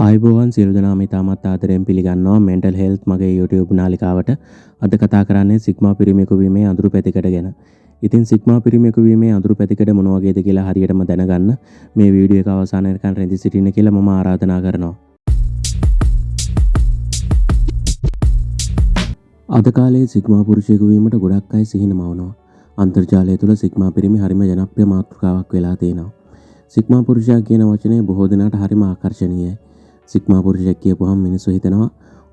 ආයුබෝවන් සියලු දෙනාම ඉතාමත් ආදරයෙන් පිළිගන්නවා මෙන්ටල් හෙල්ත් මගේ YouTube නාලිකාවට. අද කතා කරන්නේ සිග්මා පිරිමියෙකු වීමේ අඳුරු පැතිකඩ ගැන. ඉතින් සිග්මා පිරිමියෙකු වීමේ අඳුරු පැතිකඩ මොන වගේද කියලා හරියටම දැනගන්න මේ වීඩියෝ එක අවසාන වෙනකන් රැඳී සිටින්න කියලා මම ආරාධනා කරනවා. අද කාලේ සිග්මා පුරුෂයෙකු වීමට ගොඩක් අය සිහිනමවනවා. අන්තර්ජාලය තුළ සිග්මා පිරිමි හරිම ජනප්‍රිය මාතෘකාවක් වෙලා තියෙනවා. සිග්මා පුරුෂයා කියන වචනේ බොහෝ දෙනාට හරිම ආකර්ශනීයයි. සිග්මා පුරුෂයෙක් කියපුවහම මිනිස්සු හිතනවා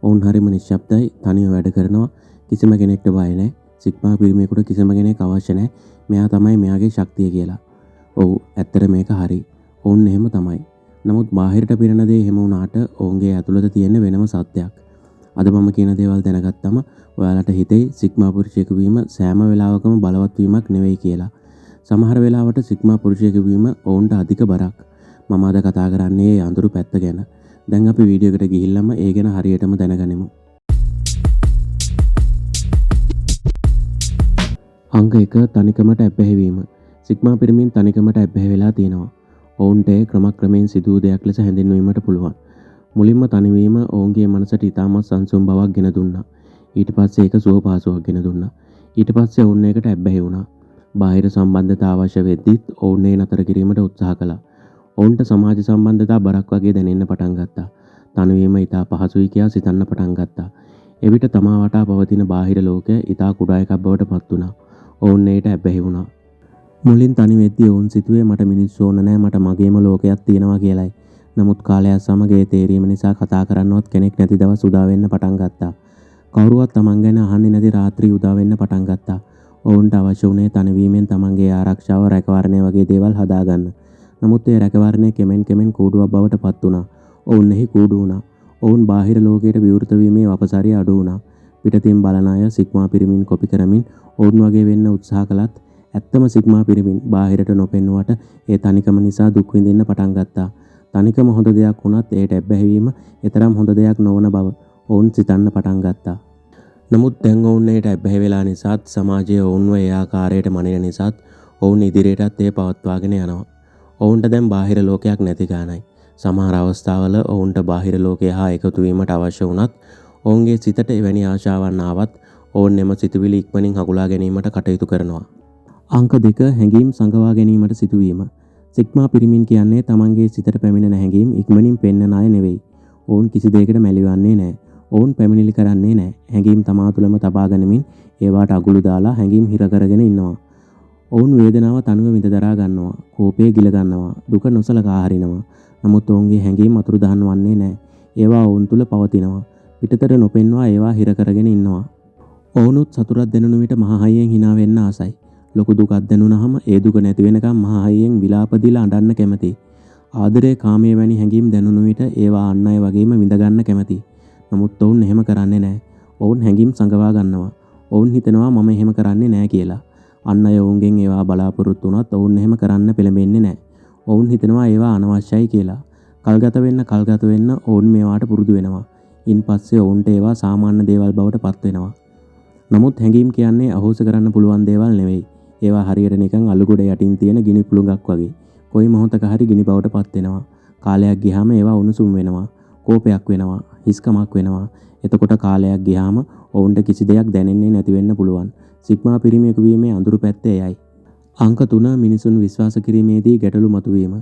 ඔවුන් හරිම නිශ්ශබ්දයි, තනියම වැඩ කරනවා, කිසිම කෙනෙක්ට බය නැහැ. සිග්මා පිරිමියෙකුට කිසිම කෙනෙක් අවශ්‍ය නැහැ. මෙයා තමයි මෙයාගේ ශක්තිය කියලා. ඔව්, ඇත්තට මේක හරි. ඔවුන් එහෙම තමයි. නමුත් බාහිරට පිරෙන දේ එහෙම වුණාට ඔවුන්ගේ ඇතුළත තියෙන වෙනම සත්‍යයක්. අද මම කියන දේවල් දැනගත්තම ඔයාලට හිතෙයි සිග්මා පුරුෂයෙකු වීම සෑම වෙලාවකම බලවත් වීමක් නෙවෙයි කියලා. සමහර වෙලාවට සිග්මා පුරුෂයෙකු වීම ඔවුන්ට අධික බරක්. මම අද කතා කරන්නේ ඒ අඳුරු පැත්ත ගැන. දැන් අපි වීඩියෝ එකට ගිහිල්ලාම ඒ ගැන හරියටම දැනගනිමු. අංක 1 තනිකමට ඇබ්බැහි වීම. සිග්මා පිරිමින් තනිකමට ඇබ්බැහි වෙලා තියෙනවා. ඔවුන්ට ක්‍රමක්‍රමයෙන් සිදු දෙයක් ලෙස හැඳින්වීමට පුළුවන්. මුලින්ම තනිවීම ඔවුන්ගේ මනසට ඉතාමත් සංසුන් බවක් ගෙන දුන්නා. ඊට පස්සේ ඒක සුවපහසුවක් ගෙන දුන්නා. ඊට පස්සේ ඔවුන් ඒකට ඇබ්බැහි වුණා. බාහිර සම්බන්ධතා අවශ්‍ය වෙද්දිත් ඔවුන් ඒ නතර කිරීමට උත්සාහ කළා. ඔවුන්ට සමාජ සම්බන්ධතා බරක් වගේ දැනෙන්න පටන් ගත්තා. තනිවීම ඉතා පහසුයි කියා සිතන්න පටන් ගත්තා. එවිට තමා වටා පවතින බාහිර ලෝකය ඉතා කුඩා එකක් බවට පත් වුණා. ඔවුන් ඒට ඇබ්බැහි වුණා. මුලින් තනි වෙද්දී ඔවුන් සිතුවේ මට මිනිස්සු ඕන නැහැ, මට මගේම ලෝකයක් තියෙනවා කියලයි. නමුත් කාලයත් සමග ඒ තේරීම නිසා කතා කරන්නවත් කෙනෙක් නැති දවස් උදා වෙන්න පටන් ගත්තා. කවුරුවත් තමන් ගැන අහන්නේ නැති රාත්‍රී උදා වෙන්න පටන් ගත්තා. ඔවුන්ට අවශ්‍ය වුණේ තනිවීමෙන් තමන්ගේ ආරක්ෂාව, රැකවරණය වගේ දේවල් හදාගන්න. නමුත් ඒ රැකවරණය කෙමෙන් කූඩුවක් බවට පත් වුණා. ඔවුන් එහි කූඩු වුණා. ඔවුන් බාහිර ලෝකයට විවෘත වීමේ වපසරිය අඩු වුණා. පිටතින් බලන අය සිග්මා පිරිමින් කොපි කරමින් ඔවුන් වගේ වෙන්න උත්සාහ කළත් ඇත්තම සිග්මා පිරිමින් බාහිරට නොපෙනුවට ඒ තනිකම නිසා දුක් විඳින්න පටන් ගත්තා. තනිකම හොඳ දෙයක් වුණත් ඒට ඇබ්බැහි වීම එතරම් හොඳ දෙයක් නොවන බව ඔවුන් සිතන්න පටන් ගත්තා. නමුත් දැන් ඔවුන් ඒට ඇබ්බැහි වෙලා නිසාත්, සමාජයේ ඔවුන්ව ඒ ආකාරයට මනින නිසාත් ඔවුන් ඉදිරියටත් ඒ පවත්වාගෙන යනවා. ඔවුන්ට දැන් බාහිර ලෝකයක් නැති ගානයි. සමහර අවස්ථාවල ඔවුන්ට බාහිර ලෝකය හා එකතු වීමට අවශ්‍ය වුණත් ඔවුන්ගේ සිතට එවැනි ආශාවන් ආවත් ඔවුන් එම සිතුවිලි ඉක්මනින් හකුලා ගැනීමට කටයුතු කරනවා. අංක 2 හැඟීම් සංගවා ගැනීමට සිදුවීම. සිග්මා පිරිමින් කියන්නේ තමන්ගේ සිතට පැමිණෙන හැඟීම් ඉක්මනින් පෙන්වන අය නෙවෙයි. ඔවුන් කිසි දෙයකට මැලිවන්නේ නැහැ. ඔවුන් පැමිණිලි කරන්නේ නැහැ. හැඟීම් තමා තුළම තබා ගනිමින් ඒවාට අගුළු දාලා හැඟීම් හිර කරගෙන ඉන්නවා. ඔවුන් වේදනාව තනුව විඳ දරා ගන්නවා. කෝපය ගිල ගන්නවා. දුක නොසලකා හරිනවා. නමුත් ඔවුන්ගේ හැඟීම් අතුරුදහන් වන්නේ නැහැ. ඒවා ඔවුන් තුළ පවතිනවා. පිටතට නොපෙන්වා ඒවා හිර කරගෙන ඉන්නවා. ඔවුනුත් සතුටක් දැනුණු විට මහ හයියෙන් hina වෙන්න ආසයි. ලොකු දුකක් දැනුණාම ඒ දුක නැති වෙනකම් මහ හයියෙන් විලාප දීලා අඬන්න කැමතියි. ආදරේ, කාමයේ වැනි හැඟීම් දැනුණු විට ඒවා අන් අය වගේම විඳ ගන්න කැමතියි. නමුත් ඔවුන් එහෙම කරන්නේ නැහැ. ඔවුන් හැඟීම් සංගවා ගන්නවා. ඔවුන් හිතනවා මම එහෙම කරන්නේ නැහැ කියලා. අන් අය ඔවුන්ගෙන් ඒවා බලාපොරොත්තු වුණත් ඔවුන් එහෙම කරන්න පෙළඹෙන්නේ නැහැ. ඔවුන් හිතනවා ඒවා අනවශ්‍යයි කියලා. කල්ගත වෙන්න ඔවුන් මේවාට පුරුදු වෙනවා. ඉන් පස්සේ ඔවුන්ට ඒවා සාමාන්‍ය දේවල් බවට පත් වෙනවා. නමුත් හැඟීම් කියන්නේ අහෝස කරන්න පුළුවන් දේවල් නෙවෙයි. ඒවා හරියට නිකන් අලුගොඩ යටින් තියෙන ගිනි පුළඟක් වගේ. කොයි මොහොතක හරි ගිනි බවට පත් වෙනවා. කාලයක් ගියාම ඒවා උණුසුම් වෙනවා. කෝපයක් වෙනවා. හිස්කමක් වෙනවා. එතකොට කාලයක් ගියාම ඔවුන්ට කිසි දෙයක් දැනෙන්නේ නැති වෙන්න පුළුවන්. සිග්මා පිරිමියෙකු වීමේ අඳුරු පැත්ත එයයි. අංක 3 මිනිසුන් විශ්වාස කිරීමේදී ගැටලු මතුවීම.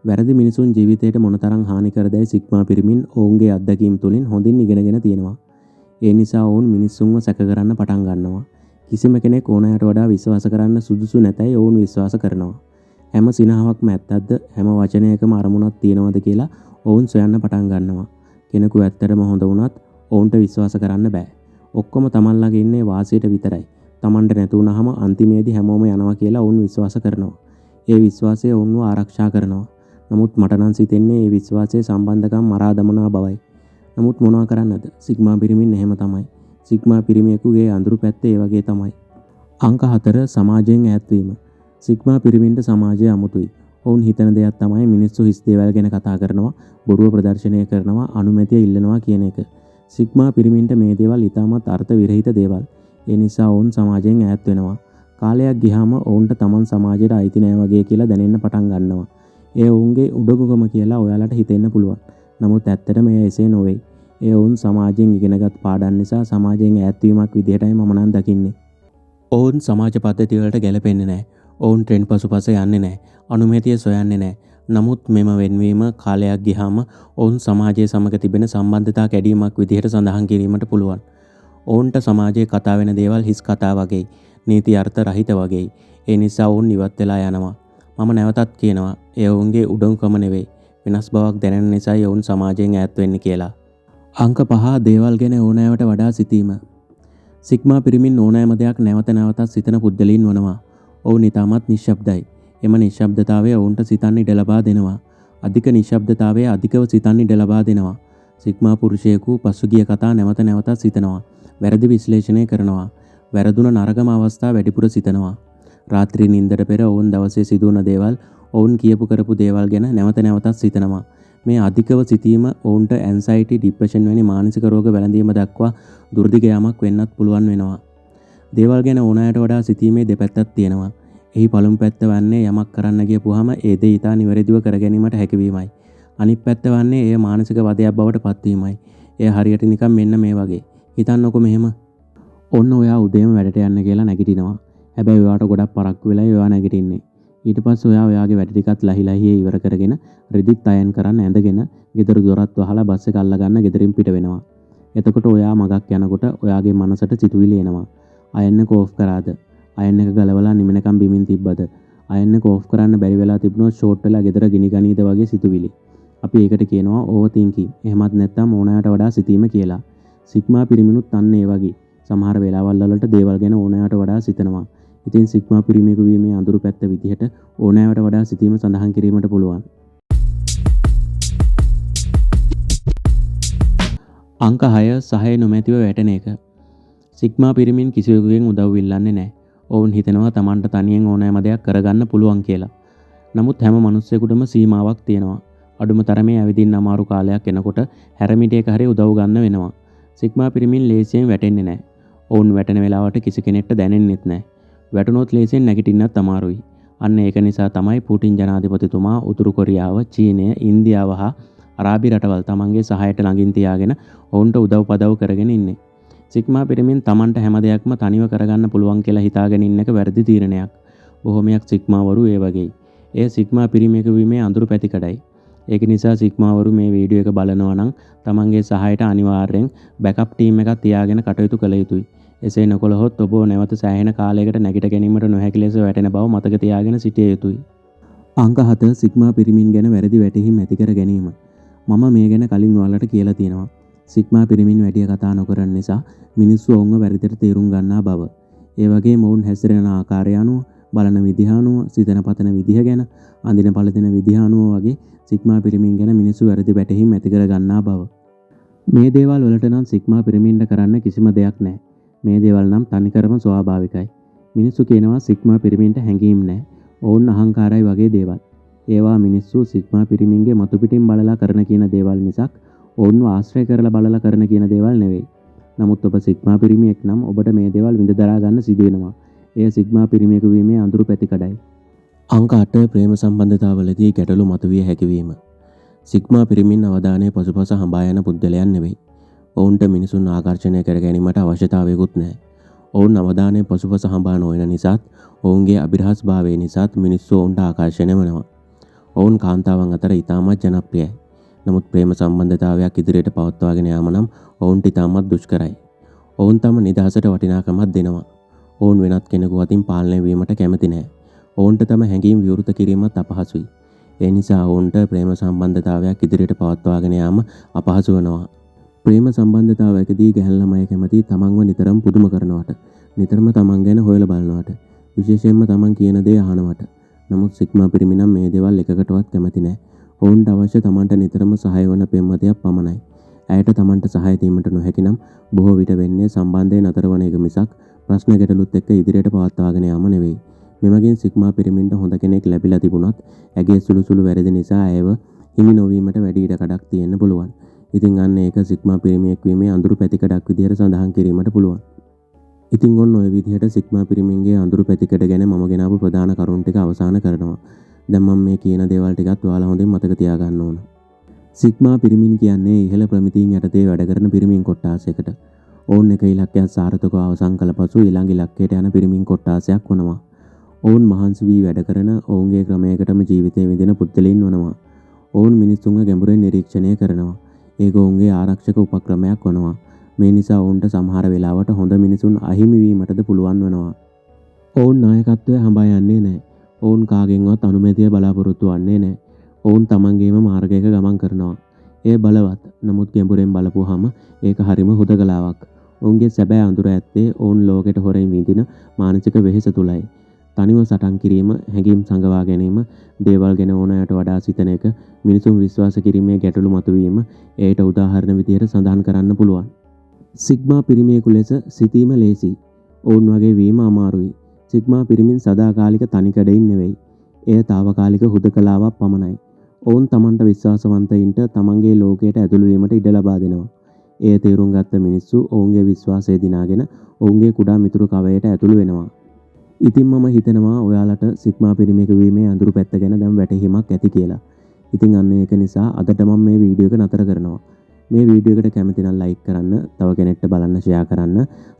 වැරදි මිනිසුන් ජීවිතයට මොනතරම් හානි කරදැයි සිග්මා පිරිමින් ඔවුන්ගේ අත්දැකීම් තුළින් හොඳින් ඉගෙනගෙන තියෙනවා. ඒ නිසා ඔවුන් මිනිස්සුන්ව සැක කරන්න පටන් ගන්නවා. කිසිම කෙනෙක් ඕනෑට වඩා විශ්වාස කරන්න සුදුසු නැතයි ඔවුන් විශ්වාස කරනවා. හැම සිනහාවක්ම ඇත්තක්ද, හැම වචනයකම අරමුණක් තියෙනවද කියලා ඔවුන් සොයන්න පටන් ගන්නවා. කෙනෙකු ඇත්තටම හොඳ වුණත් ඔවුන්ට විශ්වාස කරන්න බෑ. ඔක්කොම තමන් ළඟ ඉන්නේ වාසියට විතරයි. තමන්ට නැති වුණාම අන්තිමේදී හැමෝම යනවා කියලා ඔවුන් විශ්වාස කරනවා. ඒ විශ්වාසය ඔවුන්ව ආරක්ෂා කරනවා. නමුත් මට නම් සිතෙන්නේ ඒ විශ්වාසයේ සම්බන්ධකම් මරා දමනවා බවයි. නමුත් මොනවා කරන්නද? සිග්මා පිරිමින් එහෙම තමයි. සිග්මා පිරිමියෙකුගේ අඳුරු පැත්ත ඒ වගේ තමයි. අංක 4 සමාජයෙන් ඈත්වීම. සිග්මා පිරිමින්ට සමාජය අමුතුයි. ඔවුන් හිතන දෙයක් තමයි මිනිස්සු හිස් දේවල් ගැන කතා කරනවා, බොරුව ප්‍රදර්ශනය කරනවා, අනුමැතිය ඉල්ලනවා කියන එක. සිග්මා පිරිමින්ට මේ දේවල් ඉතාමත් අර්ථ විරහිත දේවල්. ඒ නිසා ඔවුන් සමාජයෙන් ඈත් වෙනවා. කාලයක් ගියාම ඔවුන්ට තමන් සමාජයට අයිති නෑ වගේ කියලා දැනෙන්න පටන් ගන්නවා. ඒ ඔවුන්ගේ උඩඟුකම කියලා ඔයාලට හිතෙන්න පුළුවන්. නමුත් ඇත්තටම එය එසේ නොවේ. එය ඔවුන් සමාජයෙන් ඉගෙනගත් පාඩම් නිසා සමාජයෙන් ඈත්වීමක් විදිහටයි මම නම් දකින්නේ. ඔවුන් සමාජ පද්ධති වලට ගැලපෙන්නේ නැහැ. ඔවුන් ට්‍රෙන්ඩ් පසුපස යන්නේ නැහැ. අනුමැතිය සොයන්නේ නැහැ. නමුත් මෙම වෙන්වීම කාලයක් ගියාම ඔවුන් සමාජයේ සමග තිබෙන සම්බන්ධතා කැඩීමක් විදිහට සඳහන් කිරීමට පුළුවන්. ඔවුන්ට සමාජයේ කතා වෙන දේවල් හිස් කතා වගේයි. නීති අර්ථ රහිත වගේයි. ඒ නිසා ඔවුන් ඉවත් වෙලා යනවා. මම නැවතත් කියනවා එය ඔවුන්ගේ උඩඟුකම නෙවෙයි. වෙනස් බවක් දැනෙන නිසායි ඔවුන් සමාජයෙන් ඈත් වෙන්නේ කියලා. අංක 5 දේවල් ගැන ඕනෑවට වඩා සිතීම. සිග්මා පිරිමින් ඕනෑම දෙයක් නැවත නැවතත් සිතන පුද්ගලයන් වනවා. ඔවුන් ඉතාමත් නිශ්ශබ්දයි. එම නිශ්ශබ්දතාවය ඔවුන්ට සිතන්න ඉඩ ලබා දෙනවා. අධික නිශ්ශබ්දතාවය අධිකව සිතන්න ඉඩ ලබා දෙනවා. සිග්මා පුරුෂයෙකු පසුගිය කතා නැවත නැවතත් සිතනවා. වැරදි විශ්ලේෂණය කරනවා. වැරදුන නරකම අවස්ථා වැඩිපුර සිතනවා. රාත්‍රී නිින්දට පෙර ඔවුන් දවසේ සිදුවන දේවල්, ඔවුන් කියපු කරපු දේවල් ගැන නැවත නැවතත් සිතනවා. මේ අධිකව සිතීම ඔවුන්ට ඇන්සයිටි, ડિප්‍රෙෂන් වැනි මානසික රෝග වැළඳීම දක්වා දුර්දිග යාමක් වෙන්නත් පුළුවන් වෙනවා. දේවල් ගැන ඕනෑට වඩා සිතීමේ දෙපැත්තක් තියෙනවා. එහි පළමු පැත්ත වන්නේ යමක් කරන්න ගියපුවාම ඒ දේ ඉතා නිවැරදිව කර ගැනීමට හැකියවීමයි. අනිත් පැත්ත වන්නේ එය මානසික වදයක් බවට පත්වීමයි. එය හරියට නිකන් මෙන්න මේ වගේ. හිතන්නකො මෙහෙම. ඔන්න ඔයා උදේම වැඩට යන්න කියලා නැගිටිනවා. හැබැයි ඔයාට ගොඩක් පරක්කු වෙලා ඔයා නැගිටින්නේ. ඊට පස්සේ ඔයාගේ වැඩ ටිකත් ලහිලහියේ ඉවර කරගෙන රෙදිත් අයන් කරන්න ඇඳගෙන ගෙදර දොරත් වහලා බස් එක අල්ලගන්න ගෙදරින් පිට වෙනවා. එතකොට ඔයා මගක් යනකොට ඔයාගේ මනසට සිතුවිලි එනවා. අයන් එක ඕෆ් කරාද? අයන් එක ගලවලා නිමනකම් බිමින් තිබ්බද? අයන් එක ඕෆ් කරන්න බැරි වෙලා තිබුණොත් ෂෝට් වෙලා ගෙදර ගිනි ගනීද වගේ සිතුවිලි. අපි ඒකට කියනවා ඕවර් තින්කින්. එහෙමත් නැත්නම් ඕනෑමට වඩා සිතීම කියලා. සිග්මා පිරිමිනුත් අන්න ඒ වගේ. සමහර වෙලාවල් වලට දේවල් ගැන ඕනෑමට වඩා සිතනවා. ඉතින් සිග්මා පිරිමියෙකු වීමේ අඳුරු පැත්ත විදිහට ඕනෑමට වඩා සිතීම සඳහන් කිරීමට පුළුවන්. අංක 6 සහය නොමැතිව වැටෙන එක. සිග්මා පිරිමින් කිසිවෙකුගෙන් උදව් ඉල්ලන්නේ නැහැ. ඔවුන් හිතනවා Tamanට තනියෙන් ඕනෑම දෙයක් කරගන්න පුළුවන් කියලා. නමුත් හැම මිනිස්සෙකුටම සීමාවක් තියෙනවා. අඩුම තරමේ ඇවිදින්න අමාරු කාලයක් එනකොට හැරමිටයක හරි උදව් ගන්න වෙනවා. සිග්මා පිරිමින් ලේසියෙන් වැටෙන්නේ නැහැ. ඔවුන් වැටෙන වෙලාවට කිසි කෙනෙක්ට දැනෙන්නෙත් නැහැ. වැටුනොත් ලේසියෙන් නැගිටින්නත් අමාරුයි. අන්න ඒක නිසා තමයි පුටින් ජනාධිපතිතුමා උතුරු කොරියාව, චීනය, ඉන්දියාව හා අරාබි රටවල් තමන්ගේ සහයට ළඟින් තියාගෙන ඔවුන්ට උදව් පදව් කරගෙන ඉන්නේ. සිග්මා පිරිමින් තමන්ට හැම දෙයක්ම තනිව කරගන්න පුළුවන් කියලා හිතාගෙන ඉන්න එක වැරදි තීරණයක්. බොහොමයක් සිග්මාවරු ඒ වගේයි. එය සිග්මා පිරිමියෙකු වීමේ අඳුරු පැතිකඩයි. ඒක නිසා සිග්මාවරු මේ වීඩියෝ එක බලනවා නම් තමන්ගේ සහයට අනිවාර්යෙන් බෑකප් ටීම් එකක් තියාගෙන කටයුතු කළ යුතුයි. එසේ නොකළහොත් ඔබ නැවත සෑහෙන කාලයකට නැගිට ගැනීමට නොහැකි ලෙස වැටෙන බව මතක තියාගෙන සිටිය යුතුයි. අංක 7 සිග්මා පිරිමින් ගැන වැරදි වැටහීම් ඇති කර ගැනීම. මම මේ ගැන කලින් ඔයාලට කියලා තියෙනවා. සිග්මා පිරිමින් වැඩි කතා නොකරන නිසා මිනිස්සු ඔවුන්ව වැරදිට තේරුම් ගන්නා බව. ඒ වගේම ඔවුන් හැසිරෙන ආකාරය අනුව, බලන විදිහ අනුව, සිතන පතන විදිහ ගැන, අඳින පළඳින විදිහ අනුව වගේ සිග්මා පිරිමින් ගැන මිනිස්සු වැරදි වැටහීම් ඇති කර ගන්නා බව. මේ දේවල් වලට නම් සිග්මා පිරිමින්ට කරන්න කිසිම දෙයක් නැහැ. මේ දේවල් නම් තනිකරම ස්වාභාවිකයි. මිනිස්සු කියනවා සිග්මා පිරිමින්ට හැඟීම් නැහැ. ඔවුන් අහංකාරයි වගේ දේවල්. ඒවා මිනිස්සු සිග්මා පිරිමින්ගේ මතු පිටින් බලලා කරන කියන දේවල් මිසක් ඔවුන්ව ආශ්‍රය කරලා බලලා කරන කියන දේවල් නෙවෙයි. නමුත් ඔබ සිග්මා පිරිමියෙක් නම් ඔබට මේ දේවල් විඳ දරා ගන්න සිදු වෙනවා. එය සිග්මා පිරිමියෙකු වීමේ අඳුරු පැතිකඩයි. අංක 8 ප්‍රේම සම්බන්ධතාවලදී ගැටලු මතුවිය හැකිවීම. සිග්මා පිරිමින් අවධානය පසුපස හඹා යන පුද්ගලයන් නෙවෙයි. ඔවුන්ට මිනිසුන් ආකර්ෂණය කර ගැනීමට අවශ්‍යතාවයකුත් නැහැ. ඔවුන් අවධානය පසුපස හඹා නොවන නිසාත් ඔවුන්ගේ අභිරහස් භාවය නිසාත් මිනිස්සු ඔවුන්ට ආකර්ෂණය වෙනවා. ඔවුන් කාන්තාවන් අතර ඉතාමත් ජනප්‍රියයි. නමුත් ප්‍රේම සම්බන්ධතාවයක් ඉදිරියට පවත්වාගෙන යාම නම් ඔවුන්ට ඉතාමත් දුෂ්කරයි. ඔවුන් තම නිදහසට වටිනාකමක් දෙනවා. ඔවුන් වෙනත් කෙනෙකු අතින් පාලනය වීමට කැමති නැහැ. ඔවුන්ට තම හැඟීම් විවෘත කිරීමත් අපහසුයි. ඒ නිසා ඔවුන්ට ප්‍රේම සම්බන්ධතාවයක් ඉදිරියට පවත්වාගෙන යාම අපහසු වෙනවා. ප්‍රේම සම්බන්ධතාවයකදී ගැහැණු ළමයි කැමති තමන්ව නිතරම පුදුම කරනවට, නිතරම තමන් ගැන හොයලා බලනවට, විශේෂයෙන්ම තමන් කියන දේ අහනවට. නමුත් සිග්මා පිරිමි නම් මේ දේවල් එකකටවත් කැමති නැහැ. ඔවුන්ට අවශ්‍ය තමන්ට නිතරම සහාය වන පෙම්වතයක් පමණයි. ඇයට තමන්ට සහාය දීමට නොහැකි නම් බොහෝ විට වෙන්නේ සම්බන්ධය නතර වන එක මිසක් ප්‍රශ්න ගැටලුත් එක්ක ඉදිරියට පවත්වාගෙන යාම නෙවෙයි. මෙමගින් සිග්මා පිරිමින්ට හොඳ කෙනෙක් ලැබිලා තිබුණත් ඇගේ සුළු සුළු වැරදි නිසා ඇයව හිමි නොවීමට වැඩි ඉඩකඩක් තියෙන්න පුළුවන්. ඉතින් අන්න ඒක සිග්මා පිරිමියෙක් වීමේ අඳුරු පැතිකඩක් විදිහට සඳහන් කිරීමට පුළුවන්. ඉතින් ඔන්න ඔය විදිහට සිග්මා පිරිමින්ගේ අඳුරු පැතිකඩ ගැන මම ගෙනාවු ප්‍රධාන කරුණු ටික අවසන් කරනවා. දැන් මම මේ කියන දේවල් ටිකත් ඔයාලා හොඳින් මතක තියාගන්න ඕන. සිග්මා පිරිමින් කියන්නේ ඉහළ ප්‍රමිතීන් යටතේ වැඩ කරන පිරිමින් කොට්ටාසයකට. ඔවුන් එක ඉලක්කයක් සාර්ථකව අවසන් කළ පසු ඊළඟ ඉලක්කයට යන පිරිමින් කොට්ටාසයක් වනවා. ඔවුන් මහන්සි වී වැඩ කරන ඔවුන්ගේ ක්‍රමයකටම ජීවිතය විඳින පුද්ගලයින් වනවා. ඔවුන් මිනිස්සුන්ව ගැඹුරෙන් නිරීක්ෂණය කරනවා. ඒක ඔවුන්ගේ ආරක්ෂක උපක්‍රමයක් වනවා. මේ නිසා ඔවුන්ට සමහර වෙලාවට හොඳ මිනිසුන් අහිමි වීමටද පුළුවන් වෙනවා. ඔවුන් නායකත්වය හඹා යන්නේ නැහැ. ඔවුන් කාගෙන්වත් අනුමැතිය බලාපොරොත්තු වෙන්නේ නැහැ. ඔවුන් තමන්ගේම මාර්ගයක ගමන් කරනවා. එය බලවත්. නමුත් ගැඹුරෙන් බලපුවාම ඒක හරිම හුදකලාවක්. ඔවුන්ගේ සැබෑ අඳුර ඇත්තේ ඔවුන් ලෝකෙට හොරෙන් විඳින මානසික වෙහෙස තුලයි. තනිව සටන් කිරීම, හැඟීම් සංගවා ගැනීම, දේවල් ගැන ඕනෑමට වඩා සිතන එක, මිනිසුන් විශ්වාස කිරීමේ ගැටලු මතුවීම ඒට උදාහරණ විදිහට සඳහන් කරන්න පුළුවන්. සිග්මා පිරිමියෙකු ලෙස සිතීම ලේසි. ඔවුන් වගේ වීම අමාරුයි. සිග්මා පිරිමින් සදාකාලික තනිකඩයින් නෙවෙයි. එය తాවකාලික හුදකලාවක් පමණයි. ඔවුන් තමන්ට විශ්වාසවන්තයින්ට තමන්ගේ ලෝකයට ඇතුළු වීමට ඉඩ ලබා දෙනවා. එය තේරුම් ගත්ත මිනිස්සු ඔවුන්ගේ විශ්වාසය දිනාගෙන ඔවුන්ගේ කුඩා මිතුරු කවයට ඇතුළු වෙනවා. ඉතින් මම හිතනවා ඔයාලට සිග්මා පිරිමියෙකු වීමේ අඳුරු පැත්ත ගැන දැන් වැටහීමක් ඇති කියලා. ඉතින් අන්න ඒක නිසා අදට මම මේ වීඩියෝ එක නතර කරනවා. මේ වීඩියෝ එකට කැමති නම් ලයික් කරන්න, තව කෙනෙක්ට බලන්න ෂෙයා කරන්න,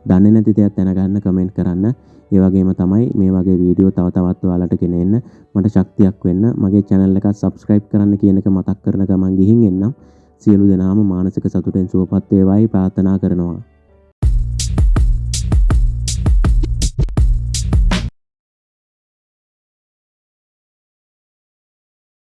දන්නේ නැති දේවල් දැනගන්න කමෙන්ට් කරන්න. ඒ වගේම තමයි මේ වගේ වීඩියෝ තව තවත් ඔයාලට ගෙනෙන්න මට ශක්තියක් වෙන්න මගේ channel එක subscribe කරන්න කියන එක මතක් කරන ගමන් ගිහින් එන්නම්. සියලු දෙනාම මානසික සතුටෙන් සුවපත් වේවායි ප්‍රාර්ථනා කරනවා.